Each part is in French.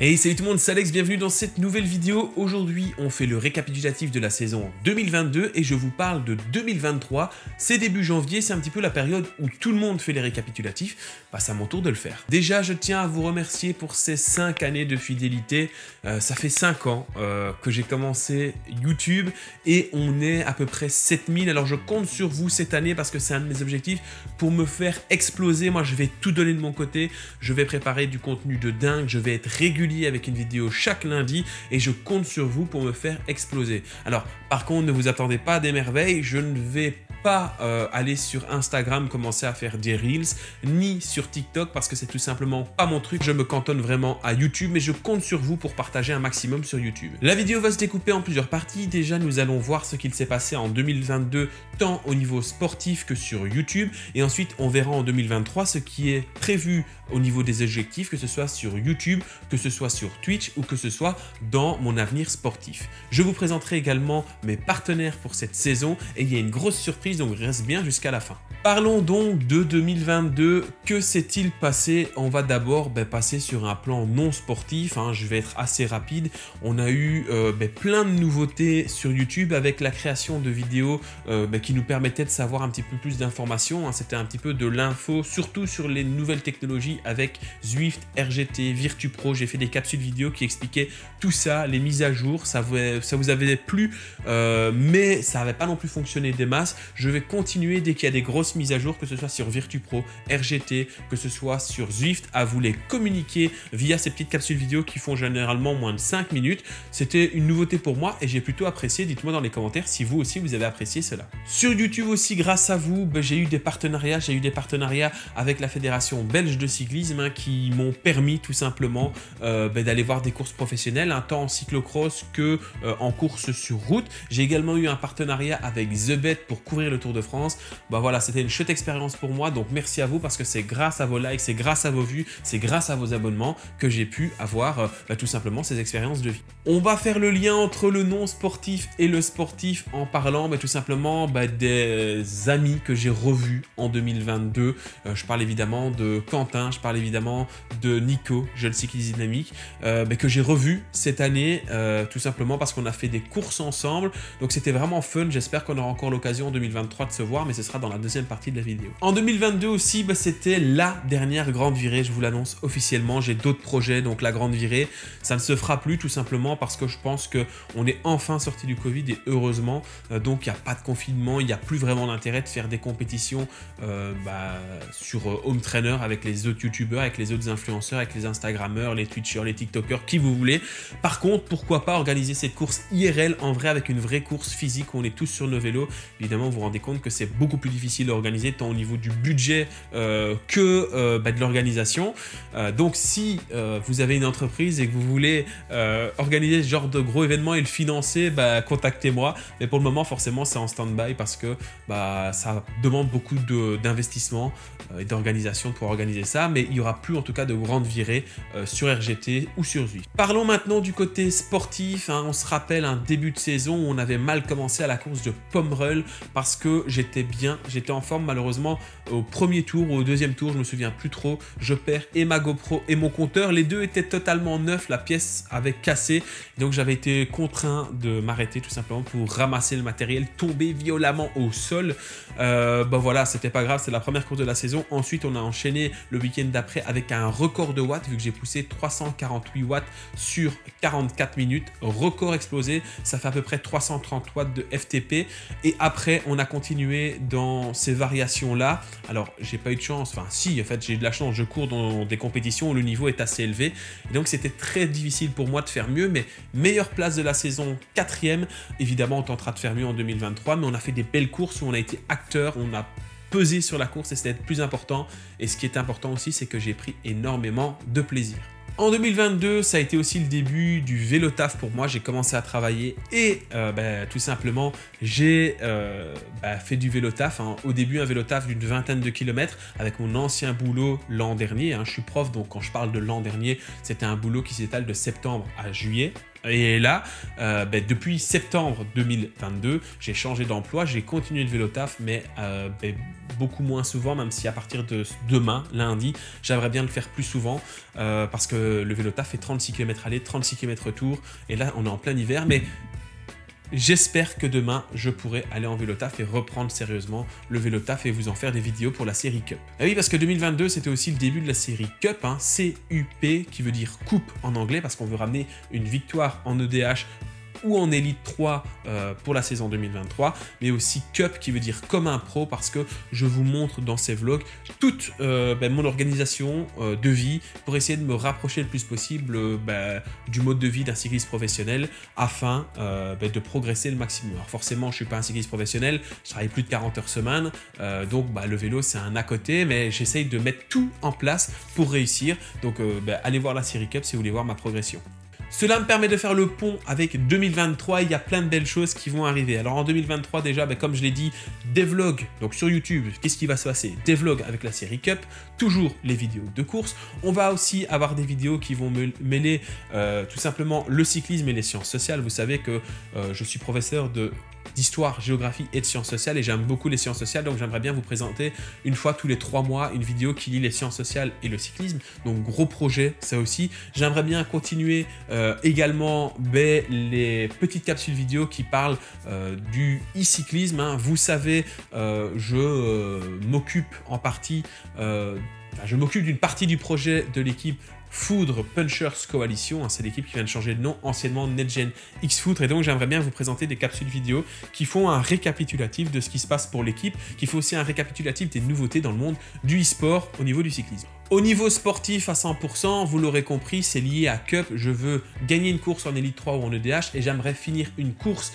Hey, salut tout le monde, c'est Alex, bienvenue dans cette nouvelle vidéo. Aujourd'hui, on fait le récapitulatif de la saison 2022 et je vous parle de 2023. C'est début janvier, c'est un petit peu la période où tout le monde fait les récapitulatifs. Bah, c'est à mon tour de le faire. Déjà, je tiens à vous remercier pour ces 5 années de fidélité. Ça fait 5 ans que j'ai commencé YouTube et on est à peu près 7000. Alors, je compte sur vous cette année parce que c'est un de mes objectifs pour me faire exploser. Moi, je vais tout donner de mon côté. Je vais préparer du contenu de dingue. Je vais être régulier avec une vidéo chaque lundi et je compte sur vous pour me faire exploser. Alors, par contre, ne vous attendez pas à des merveilles. Je ne vais pas aller sur Instagram commencer à faire des Reels, ni sur TikTok parce que c'est tout simplement pas mon truc. Je me cantonne vraiment à YouTube, mais je compte sur vous pour partager un maximum sur YouTube. La vidéo va se découper en plusieurs parties. Déjà, nous allons voir ce qu'il s'est passé en 2022, tant au niveau sportif que sur YouTube. Et ensuite, on verra en 2023 ce qui est prévu au niveau des objectifs, que ce soit sur YouTube, que ce soit sur Twitch ou que ce soit dans mon avenir sportif. Je vous présenterai également mes partenaires pour cette saison et il y a une grosse surprise, donc reste bien jusqu'à la fin. Parlons donc de 2022. Que s'est-il passé? On va d'abord passer sur un plan non sportif, je vais être assez rapide. On a eu plein de nouveautés sur YouTube avec la création de vidéos qui nous permettaient de savoir un petit peu plus d'informations. C'était un petit peu de l'info, surtout sur les nouvelles technologies avec Zwift, RGT, VirtuPro. J'ai fait des capsules vidéo qui expliquaient tout ça, les mises à jour. Ça vous avait plu, mais ça n'avait pas non plus fonctionné des masses. Je vais continuer dès qu'il y a des grosses mises à jour, que ce soit sur VirtuPro, RGT, que ce soit sur Zwift, à vous les communiquer via ces petites capsules vidéo qui font généralement moins de 5 minutes. C'était une nouveauté pour moi et j'ai plutôt apprécié. Dites-moi dans les commentaires si vous aussi vous avez apprécié cela. Sur YouTube aussi, grâce à vous, j'ai eu des partenariats. J'ai eu des partenariats avec la Fédération belge de cyclisme qui m'ont permis tout simplement d'aller voir des courses professionnelles, tant en cyclocross que en course sur route. J'ai également eu un partenariat avec The Bet pour couvrir le Tour de France. Voilà, c'était une chouette expérience pour moi, donc merci à vous parce que c'est grâce à vos likes, c'est grâce à vos vues, c'est grâce à vos abonnements que j'ai pu avoir tout simplement ces expériences de vie. On va faire le lien entre le non sportif et le sportif en parlant tout simplement des amis que j'ai revus en 2022. Je parle évidemment de Quentin, je parle évidemment de Nico, jeune cycliste dynamique, que j'ai revu cette année tout simplement parce qu'on a fait des courses ensemble, donc c'était vraiment fun. J'espère qu'on aura encore l'occasion en 2023 de se voir, mais ce sera dans la deuxième partie de la vidéo. En 2022 aussi, c'était la dernière grande virée, je vous l'annonce officiellement. J'ai d'autres projets, donc la grande virée, ça ne se fera plus tout simplement parce que je pense qu'on est enfin sorti du Covid et heureusement, donc il n'y a pas de confinement, il n'y a plus vraiment d'intérêt de faire des compétitions sur Home Trainer avec les autres youtubeurs, avec les autres influenceurs, avec les instagrammeurs, les twitchers, les tiktokers, qui vous voulez. Par contre, pourquoi pas organiser cette course IRL en vrai avec une vraie course physique où on est tous sur nos vélos. Évidemment, vous vous rendez compte que c'est beaucoup plus difficile à organiser tant au niveau du budget que de l'organisation. Donc si vous avez une entreprise et que vous voulez organiser ce genre de gros événement et le financer, contactez-moi. Mais pour le moment, forcément, c'est en stand-by parce que ça demande beaucoup d'investissement et d'organisation pour organiser ça. Mais il n'y aura plus en tout cas de grandes virées sur RGT ou sur Zwift. Parlons maintenant du côté sportif. On se rappelle un début de saison où on avait mal commencé à la course de Pomerol parce que j'étais en forme. Malheureusement, au premier tour ou au deuxième tour, je me souviens plus trop, je perds et ma GoPro et mon compteur. Les deux étaient totalement neufs, la pièce avait cassé, donc j'avais été contraint de m'arrêter tout simplement pour ramasser le matériel, tomber violemment au sol. Voilà, c'était pas grave, c'est la première course de la saison. Ensuite, on a enchaîné le week-end d'après avec un record de watts, vu que j'ai poussé 348 watts sur 44 minutes, record explosé, ça fait à peu près 330 watts de FTP. Et après, on a continué dans ces variations-là. Alors, j'ai pas eu de chance, enfin si, en fait, j'ai eu de la chance, je cours dans des compétitions où le niveau est assez élevé. Et donc, c'était très difficile pour moi de faire mieux, mais meilleure place de la saison, 4e. Évidemment, on tentera de faire mieux en 2023, mais on a fait des belles courses où on a été acteur, on a pesé sur la course et c'était le plus important. Et ce qui est important aussi, c'est que j'ai pris énormément de plaisir. En 2022, ça a été aussi le début du vélo taf pour moi. J'ai commencé à travailler et tout simplement, j'ai fait du vélo taf. Au début, un vélo taf d'une vingtaine de kilomètres avec mon ancien boulot l'an dernier. Je suis prof, donc quand je parle de l'an dernier, c'était un boulot qui s'étale de septembre à juillet. Et là, depuis septembre 2022, j'ai changé d'emploi, j'ai continué le vélo taf, mais beaucoup moins souvent, même si à partir de demain, lundi, j'aimerais bien le faire plus souvent, parce que le vélo taf fait 36 km aller, 36 km retour, et là on est en plein hiver, mais j'espère que demain, je pourrai aller en vélo taf et reprendre sérieusement le vélo taf et vous en faire des vidéos pour la série Cup. Et oui, parce que 2022, c'était aussi le début de la série Cup, hein, CUP, qui veut dire coupe en anglais, parce qu'on veut ramener une victoire en EDH ou en Elite 3 pour la saison 2023, mais aussi Cup qui veut dire comme un pro, parce que je vous montre dans ces vlogs toute mon organisation de vie pour essayer de me rapprocher le plus possible du mode de vie d'un cycliste professionnel afin de progresser le maximum. Alors forcément, je ne suis pas un cycliste professionnel, je travaille plus de 40 heures semaine, donc le vélo c'est un à côté, mais j'essaye de mettre tout en place pour réussir. Donc allez voir la série Cup si vous voulez voir ma progression. Cela me permet de faire le pont avec 2023, il y a plein de belles choses qui vont arriver. Alors en 2023 déjà, comme je l'ai dit, des vlogs, donc sur YouTube, qu'est-ce qui va se passer? Des vlogs avec la série Cup, toujours les vidéos de course. On va aussi avoir des vidéos qui vont mêler tout simplement le cyclisme et les sciences sociales. Vous savez que je suis professeur d'histoire, géographie et de sciences sociales et j'aime beaucoup les sciences sociales, donc j'aimerais bien vous présenter une fois tous les 3 mois une vidéo qui lie les sciences sociales et le cyclisme, donc gros projet ça aussi. J'aimerais bien continuer également les petites capsules vidéo qui parlent du e-cyclisme, hein. Vous savez, je m'occupe en partie, je m'occupe d'une partie du projet de l'équipe Foudre Punchers Coalition, hein, c'est l'équipe qui vient de changer de nom, anciennement NetGen X Foudre, et donc j'aimerais bien vous présenter des capsules vidéo qui font un récapitulatif de ce qui se passe pour l'équipe, qui font aussi un récapitulatif des nouveautés dans le monde du e-sport au niveau du cyclisme. Au niveau sportif à 100%, vous l'aurez compris, c'est lié à Cup. Je veux gagner une course en Elite 3 ou en EDH et j'aimerais finir une course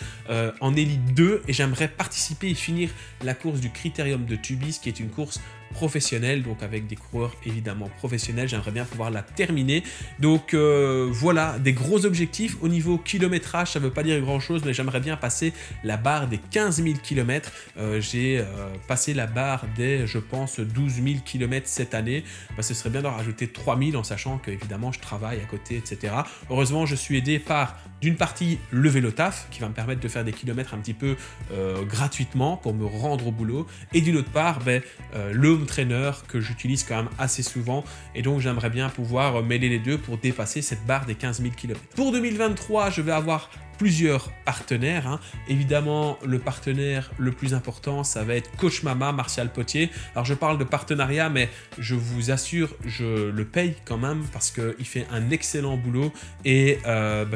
en Elite 2 et j'aimerais participer et finir la course du Critérium de Tubize qui est une course professionnelle, donc avec des coureurs évidemment professionnels. J'aimerais bien pouvoir la terminer. Donc voilà, des gros objectifs. Au niveau kilométrage, ça ne veut pas dire grand chose, mais j'aimerais bien passer la barre des 15 000 km. J'ai passé la barre des, je pense, 12 000 km cette année. Ce serait bien d'en rajouter 3000 en sachant que évidemment je travaille à côté, etc. Heureusement, je suis aidé par d'une partie le vélo taf qui va me permettre de faire des kilomètres un petit peu gratuitement pour me rendre au boulot, et d'une autre part le home trainer que j'utilise quand même assez souvent, et donc j'aimerais bien pouvoir mêler les deux pour dépasser cette barre des 15 000 km. Pour 2023, je vais avoir plusieurs partenaires, hein. Évidemment, le partenaire le plus important, ça va être Coach Mama, Martial Potier. Alors, je parle de partenariat, mais je vous assure, je le paye quand même parce qu'il fait un excellent boulot et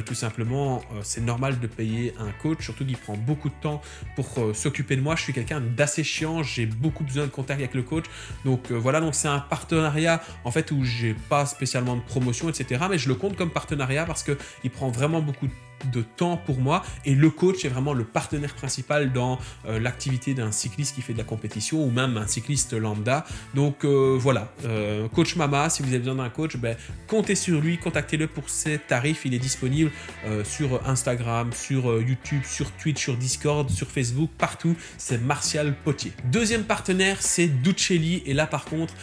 tout simplement, c'est normal de payer un coach, surtout qu'il prend beaucoup de temps pour s'occuper de moi. Je suis quelqu'un d'assez chiant, j'ai beaucoup besoin de contact avec le coach. Donc, voilà, donc c'est un partenariat en fait où j'ai pas spécialement de promotion, etc. Mais je le compte comme partenariat parce qu'il prend vraiment beaucoup de temps pour moi et le coach est vraiment le partenaire principal dans l'activité d'un cycliste qui fait de la compétition ou même un cycliste lambda. Donc voilà, Coach Mama, si vous avez besoin d'un coach, comptez sur lui, contactez-le pour ses tarifs. Il est disponible sur Instagram, sur YouTube, sur Twitch, sur Discord, sur Facebook, partout. C'est Martial Potier. Deuxième partenaire, c'est Ducelli, et là par contre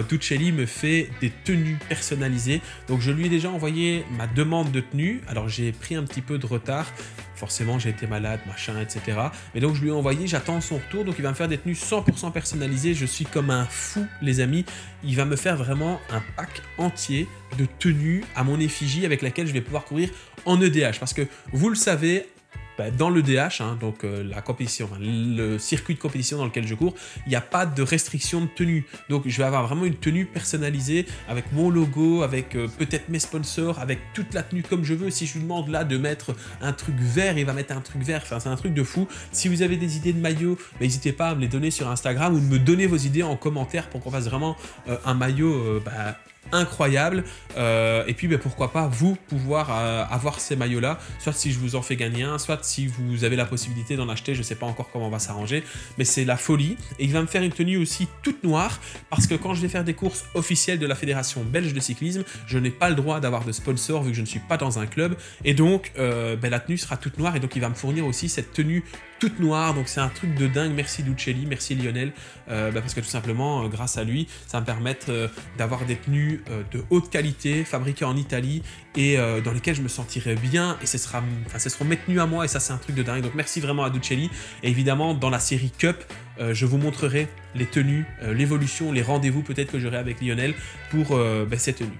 Ducelli me fait des tenues personnalisées. Donc je lui ai déjà envoyé ma demande de tenue. Alors j'ai pris un petit peu de retard, forcément j'ai été malade, machin, etc. Mais donc je lui ai envoyé, j'attends son retour, donc il va me faire des tenues 100% personnalisées. Je suis comme un fou les amis, il va me faire vraiment un pack entier de tenues à mon effigie avec laquelle je vais pouvoir courir en EDH, parce que vous le savez, dans le DH, hein, donc la compétition, le circuit de compétition dans lequel je cours, il n'y a pas de restriction de tenue. Donc je vais avoir vraiment une tenue personnalisée avec mon logo, avec peut-être mes sponsors, avec toute la tenue comme je veux. Si je lui demande là de mettre un truc vert, il va mettre un truc vert. Enfin, c'est un truc de fou. Si vous avez des idées de maillots, n'hésitez pas à me les donner sur Instagram ou de me donner vos idées en commentaire pour qu'on fasse vraiment un maillot incroyable, et puis pourquoi pas vous pouvoir avoir ces maillots là, soit si je vous en fais gagner un, soit si vous avez la possibilité d'en acheter. Je sais pas encore comment on va s'arranger, mais c'est la folie. Et il va me faire une tenue aussi toute noire, parce que quand je vais faire des courses officielles de la Fédération belge de cyclisme, je n'ai pas le droit d'avoir de sponsor vu que je ne suis pas dans un club, et donc la tenue sera toute noire, et donc il va me fournir aussi cette tenue toute noire, donc c'est un truc de dingue. Merci Lucelli, merci Lionel, parce que tout simplement, grâce à lui, ça va me permettre d'avoir des tenues de haute qualité, fabriquées en Italie, et dans lesquelles je me sentirai bien, et ce seront mes tenues à moi, et ça c'est un truc de dingue. Donc merci vraiment à Lucelli, et évidemment dans la série Cup, je vous montrerai les tenues, l'évolution, les rendez-vous peut-être que j'aurai avec Lionel pour ces tenues.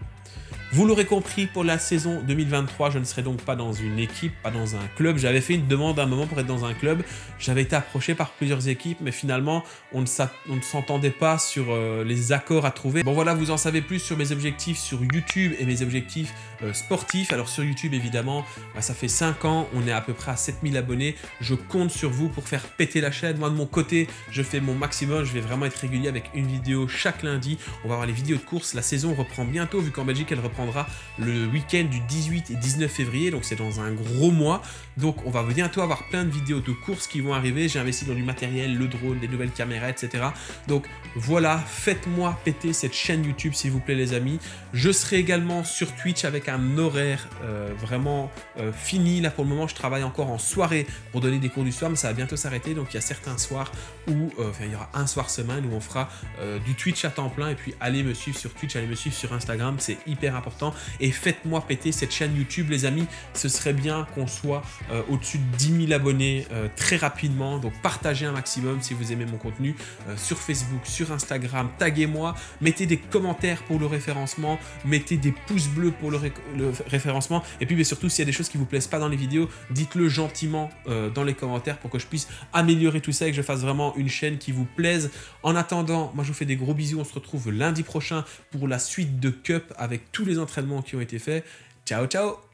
Vous l'aurez compris, pour la saison 2023, je ne serai donc pas dans une équipe, pas dans un club. J'avais fait une demande à un moment pour être dans un club. J'avais été approché par plusieurs équipes, mais finalement, on ne s'entendait pas sur les accords à trouver. Bon voilà, vous en savez plus sur mes objectifs sur YouTube et mes objectifs sportifs. Alors sur YouTube, évidemment, ça fait 5 ans, on est à peu près à 7000 abonnés. Je compte sur vous pour faire péter la chaîne. Moi, de mon côté, je fais mon maximum. Je vais vraiment être régulier avec une vidéo chaque lundi. On va avoir les vidéos de course. La saison reprend bientôt, vu qu'en Belgique, elle reprend le week-end du 18 et 19 février, donc c'est dans un gros mois. Donc on va bientôt avoir plein de vidéos de courses qui vont arriver. J'ai investi dans du matériel, le drone, des nouvelles caméras, etc. Donc voilà, faites-moi péter cette chaîne YouTube s'il vous plaît les amis. Je serai également sur Twitch avec un horaire vraiment fini. Là pour le moment je travaille encore en soirée pour donner des cours du soir, mais ça va bientôt s'arrêter. Donc il y a certains soirs où il y aura un soir semaine où on fera du Twitch à temps plein. Et puis allez me suivre sur Twitch, allez me suivre sur Instagram, c'est hyper important. Et faites-moi péter cette chaîne YouTube les amis, ce serait bien qu'on soit au-dessus de 10 000 abonnés très rapidement. Donc partagez un maximum si vous aimez mon contenu sur Facebook, sur Instagram, taguez-moi, mettez des commentaires pour le référencement, mettez des pouces bleus pour le référencement, et puis mais surtout s'il y a des choses qui vous plaisent pas dans les vidéos, dites-le gentiment dans les commentaires pour que je puisse améliorer tout ça et que je fasse vraiment une chaîne qui vous plaise. En attendant, moi je vous fais des gros bisous, on se retrouve lundi prochain pour la suite de Cup avec tous les entraînements qui ont été faits. Ciao ciao.